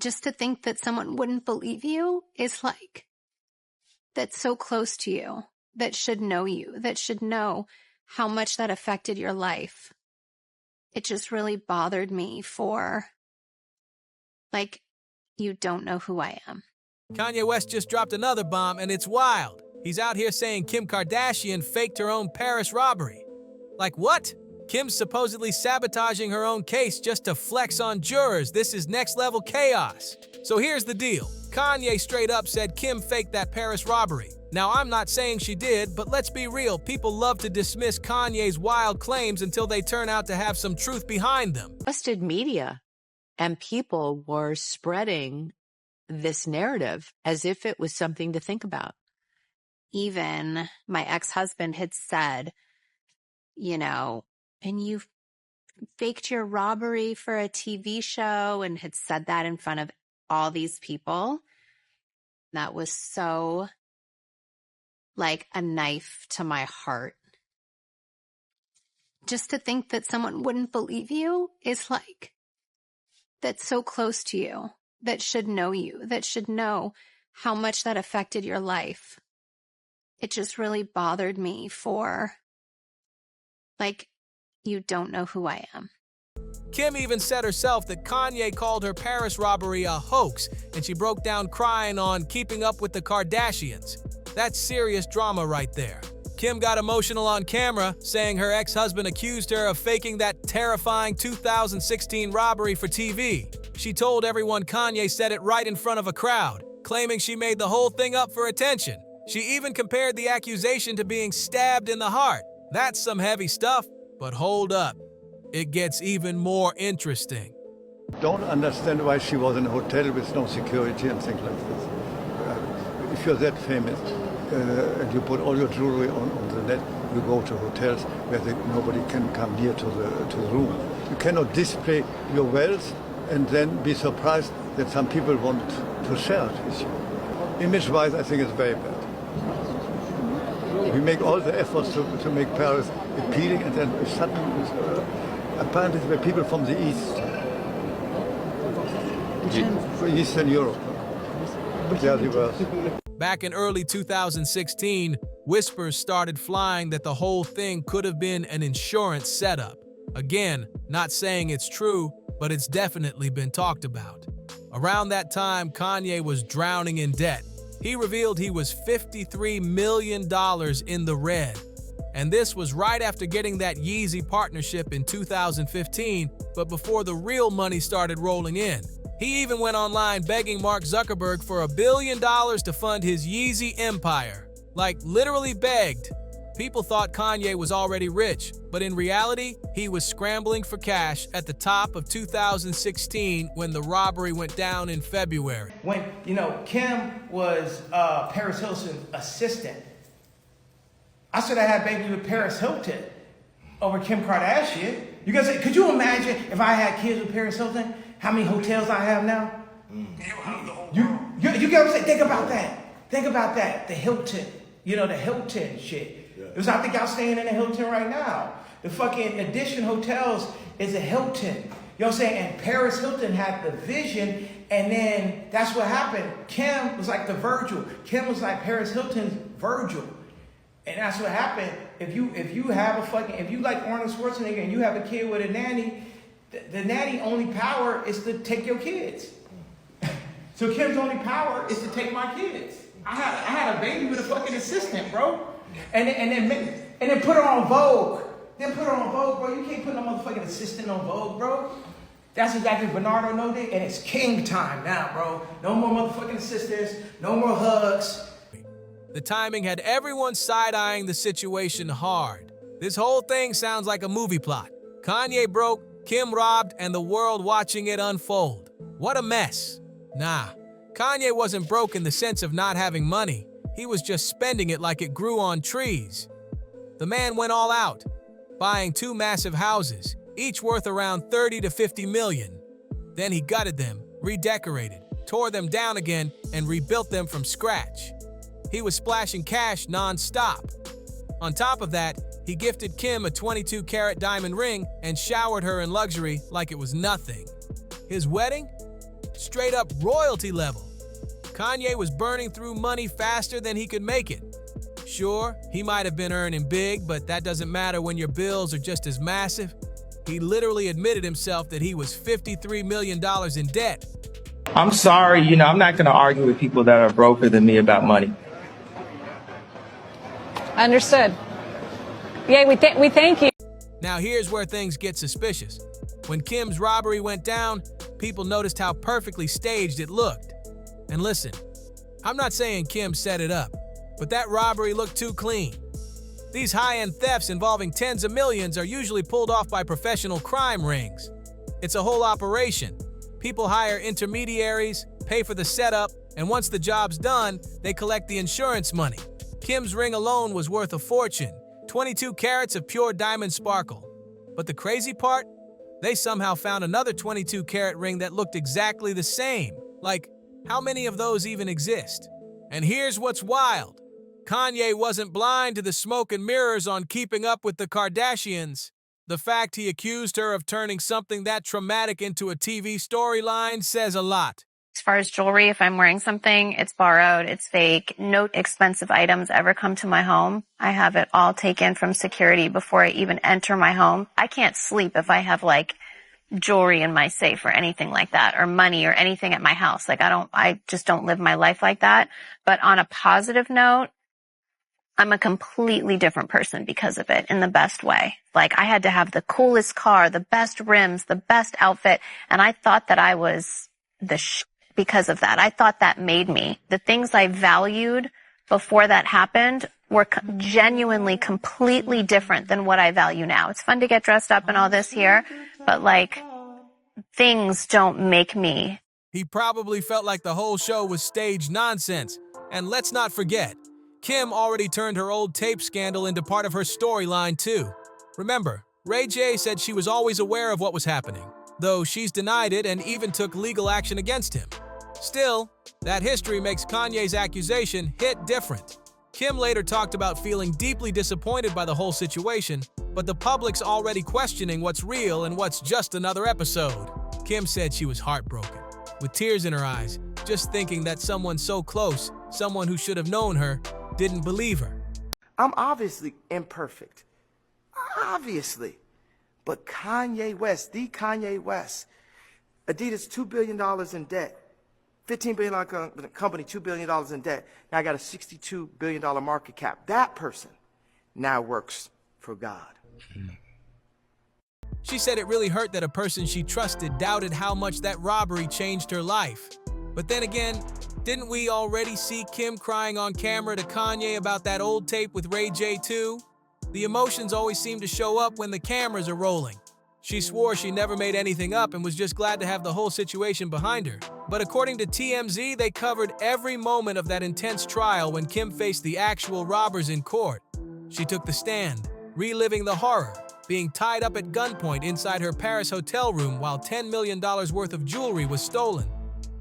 Just to think that someone wouldn't believe you is like, that's so close to you, that should know you, that should know how much that affected your life. It just really bothered me for, like, you don't know who I am. Kanye West just dropped another bomb, and it's wild. He's out here saying Kim Kardashian faked her own Paris robbery. Like what? Kim's supposedly sabotaging her own case just to flex on jurors. This is next-level chaos. So here's the deal. Kanye straight up said Kim faked that Paris robbery. Now, I'm not saying she did, but let's be real. People love to dismiss Kanye's wild claims until they turn out to have some truth behind them. Trusted media and people were spreading this narrative as if it was something to think about. Even my ex-husband had said, you know, and you faked your robbery for a TV show, and had said that in front of all these people. That was so like a knife to my heart. Just to think that someone wouldn't believe you is like, that's so close to you, that should know you, that should know how much that affected your life. It just really bothered me for, like, you don't know who I am. Kim even said herself that Kanye called her Paris robbery a hoax, and she broke down crying on Keeping Up with the Kardashians. That's serious drama right there. Kim got emotional on camera, saying her ex-husband accused her of faking that terrifying 2016 robbery for TV. She told everyone Kanye said it right in front of a crowd, claiming she made the whole thing up for attention. She even compared the accusation to being stabbed in the heart. That's some heavy stuff. But hold up, it gets even more interesting. Don't understand why she was in a hotel with no security and things like this. If you're that famous and you put all your jewelry on the net, you go to hotels where nobody can come near to the room. You cannot display your wealth and then be surprised that some people want to share it with you. Image-wise, I think it's very bad. We make all the efforts to make Paris appealing, and then suddenly, apparently there were people from the East, from Eastern Europe. But they are the worst. Back in early 2016, whispers started flying that the whole thing could have been an insurance setup. Again, not saying it's true, but it's definitely been talked about. Around that time, Kanye was drowning in debt. He revealed he was $53 million in the red. And this was right after getting that Yeezy partnership in 2015, but before the real money started rolling in. He even went online begging Mark Zuckerberg for $1 billion to fund his Yeezy empire. Like, literally begged. People thought Kanye was already rich, but in reality, he was scrambling for cash at the top of 2016 when the robbery went down in February. When, Kim was Paris Hilton's assistant, I should have had babies with Paris Hilton over Kim Kardashian. You guys say, could you imagine if I had kids with Paris Hilton, how many hotels I have now? You get what I'm saying? Think about that. Think about that. The Hilton, the Hilton shit. Because I think y'all staying in a Hilton right now. The fucking Edition Hotels is a Hilton. You know what I'm saying? And Paris Hilton had the vision, and then that's what happened. Kim was like the Virgil. Kim was like Paris Hilton's Virgil. And that's what happened. If you like Arnold Schwarzenegger and you have a kid with a nanny, the nanny only power is to take your kids. So Kim's only power is to take my kids. I had a baby with a fucking assistant, bro. And then put her on Vogue. Then put her on Vogue, bro. You can't put no motherfucking assistant on Vogue, bro. That's exactly Bernardo know that, and it's king time now, bro. No more motherfucking assistants, no more hugs. The timing had everyone side-eyeing the situation hard. This whole thing sounds like a movie plot. Kanye broke, Kim robbed, and the world watching it unfold. What a mess. Nah, Kanye wasn't broke in the sense of not having money. He was just spending it like it grew on trees. The man went all out, buying 2 massive houses, each worth around 30 to 50 million. Then he gutted them, redecorated, tore them down again, and rebuilt them from scratch. He was splashing cash non-stop. On top of that, he gifted Kim a 22-carat diamond ring and showered her in luxury like it was nothing. His wedding? straight up royalty level. Kanye was burning through money faster than he could make it. Sure, he might have been earning big, but that doesn't matter when your bills are just as massive. He literally admitted himself that he was $53 million in debt. I'm sorry, I'm not going to argue with people that are broker than me about money. Understood. Yeah, we thank you. Now here's where things get suspicious. When Kim's robbery went down, people noticed how perfectly staged it looked. And listen, I'm not saying Kim set it up, but that robbery looked too clean. These high-end thefts involving tens of millions are usually pulled off by professional crime rings. It's a whole operation. People hire intermediaries, pay for the setup, and once the job's done, they collect the insurance money. Kim's ring alone was worth a fortune, 22 carats of pure diamond sparkle. But the crazy part? They somehow found another 22-carat ring that looked exactly the same. Like, how many of those even exist? And here's what's wild. Kanye wasn't blind to the smoke and mirrors on Keeping Up with the Kardashians. The fact he accused her of turning something that traumatic into a TV storyline says a lot. As far as jewelry, if I'm wearing something, it's borrowed, it's fake. No expensive items ever come to my home. I have it all taken from security before I even enter my home. I can't sleep if I have jewelry in my safe or anything like that, or money or anything at my house. I just don't live my life like that. But on a positive note, I'm a completely different person because of it, in the best way. I had to have the coolest car, the best rims, the best outfit, and I thought that I was the because of that. I thought that made me. The things I valued before that happened were genuinely completely different than what I value now. It's fun to get dressed up and all this here, but things don't make me. He probably felt like the whole show was staged nonsense. And let's not forget, Kim already turned her old tape scandal into part of her storyline too. Remember, Ray J said she was always aware of what was happening, though she's denied it and even took legal action against him. Still, that history makes Kanye's accusation hit different. Kim later talked about feeling deeply disappointed by the whole situation, but the public's already questioning what's real and what's just another episode. Kim said she was heartbroken, with tears in her eyes, just thinking that someone so close, someone who should have known her, didn't believe her. I'm obviously imperfect. Obviously. But Kanye West, the Kanye West, Adidas $2 billion in debt. $15 billion company, $2 billion in debt. Now I got a $62 billion market cap. That person now works for God. She said it really hurt that a person she trusted doubted how much that robbery changed her life. But then again, didn't we already see Kim crying on camera to Kanye about that old tape with Ray J too? The emotions always seem to show up when the cameras are rolling. She swore she never made anything up and was just glad to have the whole situation behind her. But according to TMZ, they covered every moment of that intense trial when Kim faced the actual robbers in court. She took the stand, reliving the horror, being tied up at gunpoint inside her Paris hotel room while $10 million worth of jewelry was stolen.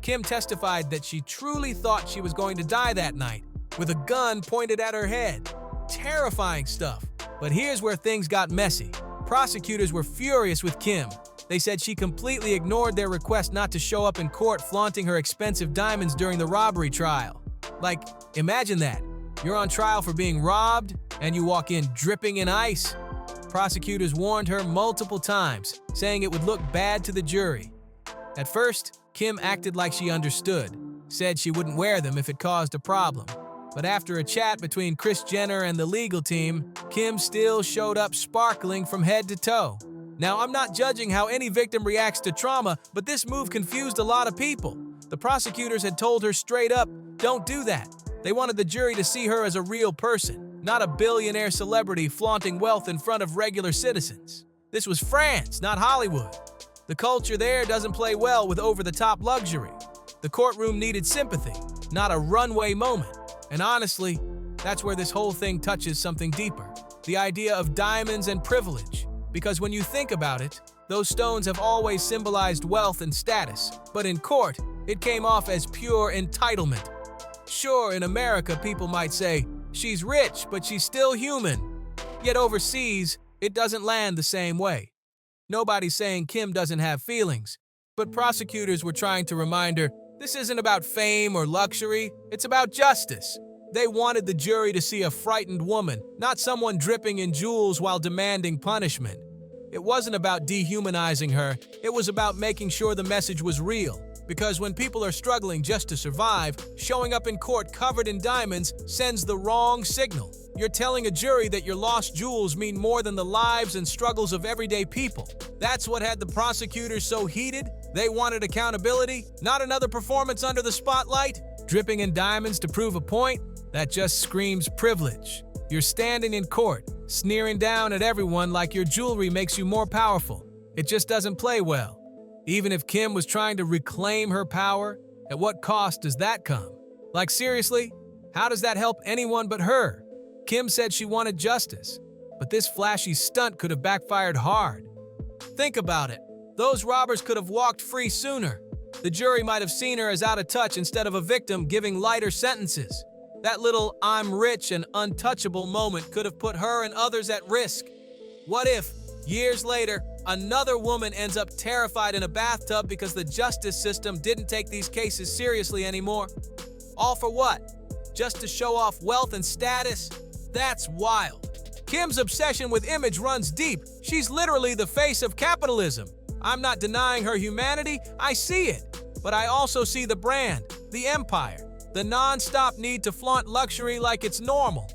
Kim testified that she truly thought she was going to die that night, with a gun pointed at her head. Terrifying stuff. But here's where things got messy. Prosecutors were furious with Kim. They said she completely ignored their request not to show up in court flaunting her expensive diamonds during the robbery trial. Imagine that. You're on trial for being robbed, and you walk in dripping in ice. Prosecutors warned her multiple times, saying it would look bad to the jury. At first, Kim acted like she understood, said she wouldn't wear them if it caused a problem. But after a chat between Kris Jenner and the legal team, Kim still showed up sparkling from head to toe. Now, I'm not judging how any victim reacts to trauma, but this move confused a lot of people. The prosecutors had told her straight up, don't do that. They wanted the jury to see her as a real person, not a billionaire celebrity flaunting wealth in front of regular citizens. This was France, not Hollywood. The culture there doesn't play well with over-the-top luxury. The courtroom needed sympathy, not a runway moment. And honestly, that's where this whole thing touches something deeper. The idea of diamonds and privilege. Because when you think about it, those stones have always symbolized wealth and status. But in court, it came off as pure entitlement. Sure, in America, people might say, she's rich, but she's still human. Yet overseas, it doesn't land the same way. Nobody's saying Kim doesn't have feelings, But prosecutors were trying to remind her, this isn't about fame or luxury, it's about justice. They wanted the jury to see a frightened woman, not someone dripping in jewels while demanding punishment. It wasn't about dehumanizing her, it was about making sure the message was real. Because when people are struggling just to survive, showing up in court covered in diamonds sends the wrong signal. You're telling a jury that your lost jewels mean more than the lives and struggles of everyday people. That's what had the prosecutors so heated. They wanted accountability, not another performance under the spotlight. Dripping in diamonds to prove a point? That just screams privilege. You're standing in court, sneering down at everyone like your jewelry makes you more powerful. It just doesn't play well. Even if Kim was trying to reclaim her power, at what cost does that come? Like seriously, how does that help anyone but her? Kim said she wanted justice, but this flashy stunt could have backfired hard. Think about it. Those robbers could have walked free sooner. The jury might have seen her as out of touch instead of a victim giving lighter sentences. That little "I'm rich and untouchable" moment could have put her and others at risk. What if, years later, another woman ends up terrified in a bathtub because the justice system didn't take these cases seriously anymore? All for what? Just to show off wealth and status? That's wild. Kim's obsession with image runs deep. She's literally the face of capitalism. I'm not denying her humanity, I see it. But I also see the brand, the empire, the non-stop need to flaunt luxury like it's normal.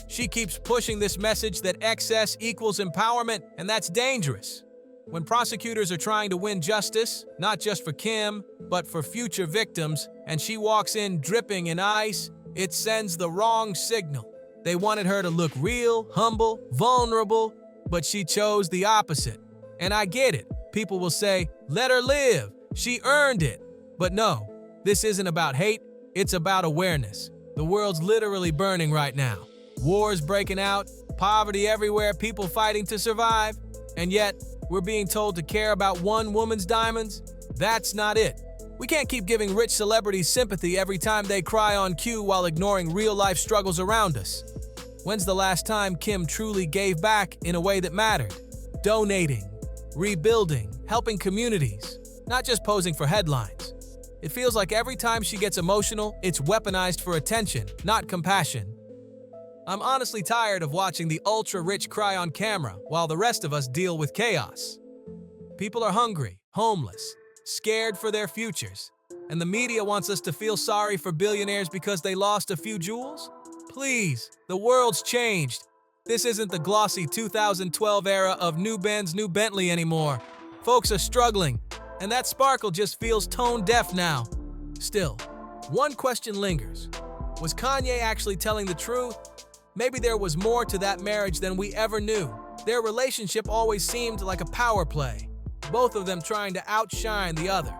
She keeps pushing this message that excess equals empowerment, and that's dangerous. When prosecutors are trying to win justice, not just for Kim, but for future victims, and she walks in dripping in ice, it sends the wrong signal. They wanted her to look real, humble, vulnerable, but she chose the opposite. And I get it. People will say, let her live. She earned it. But no, this isn't about hate. It's about awareness. The world's literally burning right now. Wars breaking out, poverty everywhere, people fighting to survive. And yet, we're being told to care about one woman's diamonds? That's not it. We can't keep giving rich celebrities sympathy every time they cry on cue while ignoring real-life struggles around us. When's the last time Kim truly gave back in a way that mattered? Donating, rebuilding, helping communities, not just posing for headlines. It feels like every time she gets emotional, it's weaponized for attention, not compassion. I'm honestly tired of watching the ultra-rich cry on camera while the rest of us deal with chaos. People are hungry, homeless, scared for their futures, and the media wants us to feel sorry for billionaires because they lost a few jewels? Please, the world's changed. This isn't the glossy 2012 era of new Benz, new Bentley anymore. Folks are struggling, and that sparkle just feels tone-deaf now. Still, one question lingers. Was Kanye actually telling the truth? Maybe there was more to that marriage than we ever knew. Their relationship always seemed like a power play, both of them trying to outshine the other.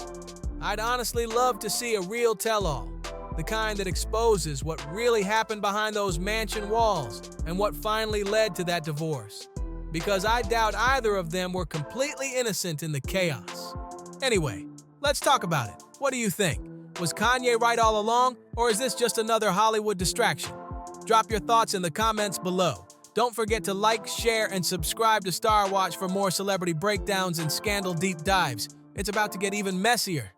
I'd honestly love to see a real tell-all, the kind that exposes what really happened behind those mansion walls and what finally led to that divorce. Because I doubt either of them were completely innocent in the chaos. Anyway, let's talk about it. What do you think? Was Kanye right all along, or is this just another Hollywood distraction? Drop your thoughts in the comments below. Don't forget to like, share, and subscribe to Star Watch for more celebrity breakdowns and scandal deep dives. It's about to get even messier.